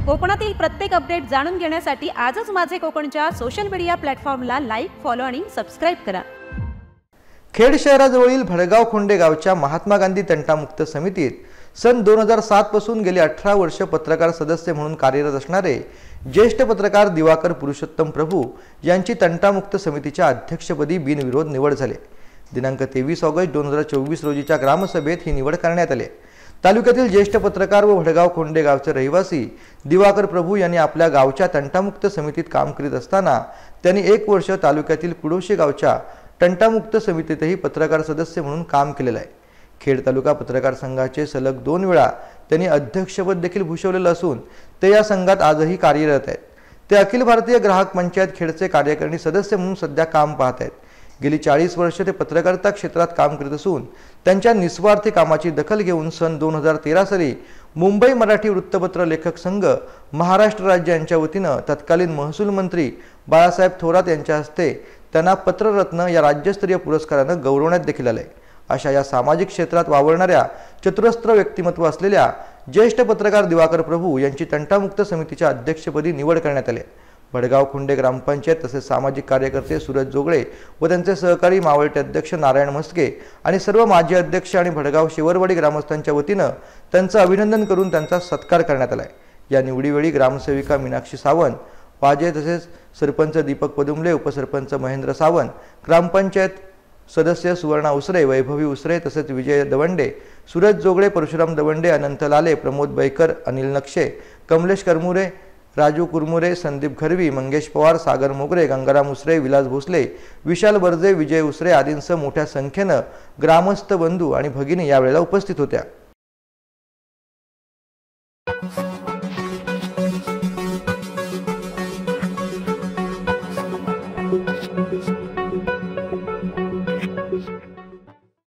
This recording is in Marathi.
कोकणातील प्रत्येक अपडेट जाणून घेण्यासाठी आजच माझे कोकणच्या सोशल मीडिया प्लॅटफॉर्मला लाईक, फॉलो आणि सबस्क्राइब करा। खेड शहराजवळील भडगाव खोंडे गावच्या महात्मा गांधी तंटामुक्त समितीत सन 2007 पासून गेली 18 वर्ष पत्रकार सदस्य म्हणून कार्यरत असणारे ज्येष्ठ पत्रकार दिवाकर पुरुषोत्तम प्रभू यांची तंटामुक्त समितीच्या अध्यक्षपदी बिनविरोध निवड झाली। दिनांक 23 ऑगस्ट 2024 रोजीच्या ग्रामसभेत ही निवड करण्यात आली। तालुक्यातील ज्येष्ठ पत्रकार व भडगाव खोंडे गावचे रहिवासी दिवाकर प्रभू यांनी आपल्या गावच्या तंटामुक्त समितीत काम करीत असताना त्यांनी 1 वर्ष तालुक्यातील कुडोशी गावच्या तंटामुक्त समितीतही पत्रकार सदस्य म्हणून काम केलेले आहे। खेड तालुका पत्रकार संघाचे सलग 2 वेळा त्यांनी अध्यक्षपद देखील भूषवलेले असून ते या संघात आजही कार्यरत आहेत। ते अखिल भारतीय ग्राहक पंचायत खेडचे कार्यकारिणी सदस्य म्हणून सध्या काम पाहत आहेत। गेली 40 वर्ष ते पत्रकारिता क्षेत्रात काम करत असून त्यांच्या निस्वार्थी कामाची दखल घेऊन सन 2013 साली मुंबई मराठी वृत्तपत्र लेखक संघ महाराष्ट्र राज्य यांच्या वतीने तत्कालीन महसूल मंत्री बाळासाहेब थोरात यांच्या हस्ते त्यांना पत्ररत्न या राज्यस्तरीय पुरस्काराने गौरवण्यात देखील आले। अशा या सामाजिक क्षेत्रात वावरणाऱ्या चतुरस्त्र व्यक्तिमत्व असलेल्या ज्येष्ठ पत्रकार दिवाकर प्रभू यांची तंटामुक्त समितीच्या अध्यक्षपदी निवड करण्यात आली। भडगाव खोंडे ग्रामपंचायत तसेच सामाजिक कार्यकर्ते सूरज जोगळे व त्यांचे सहकारी मावळते अध्यक्ष नारायण मस्के आणि सर्व माजी अध्यक्ष आणि भडगाव शिवरवाडी ग्रामस्थांच्या वतीने त्यांचे अभिनंदन करून त्यांचा सत्कार करण्यात आला। या निवडीवेळी ग्रामसेविका मीनाक्षी सावंत, वाजे तसेच सरपंच दीपक पदुमले, उपसरपंच महेंद्र सावंत, ग्रामपंचायत सदस्य सुवर्णा उसरे, वैभवी उसरे तसेच विजय दवंडे, सूरज जोगळे, परशुराम दवंडे, अनंत लाले, प्रमोद बैकर, अनिल नक्षे, कमलेश करमुरे, राजू कुरमुरे, संदीप घरवी, मंगेश पवार, सागर मोगरे, गंगाराम उसरे, विलास भोसले, विशाल बर्जे, विजय उसरे आदींसह मोठ्या संख्येने ग्रामस्थ बंधू आणि भगिनी यावेळेला उपस्थित होत्या।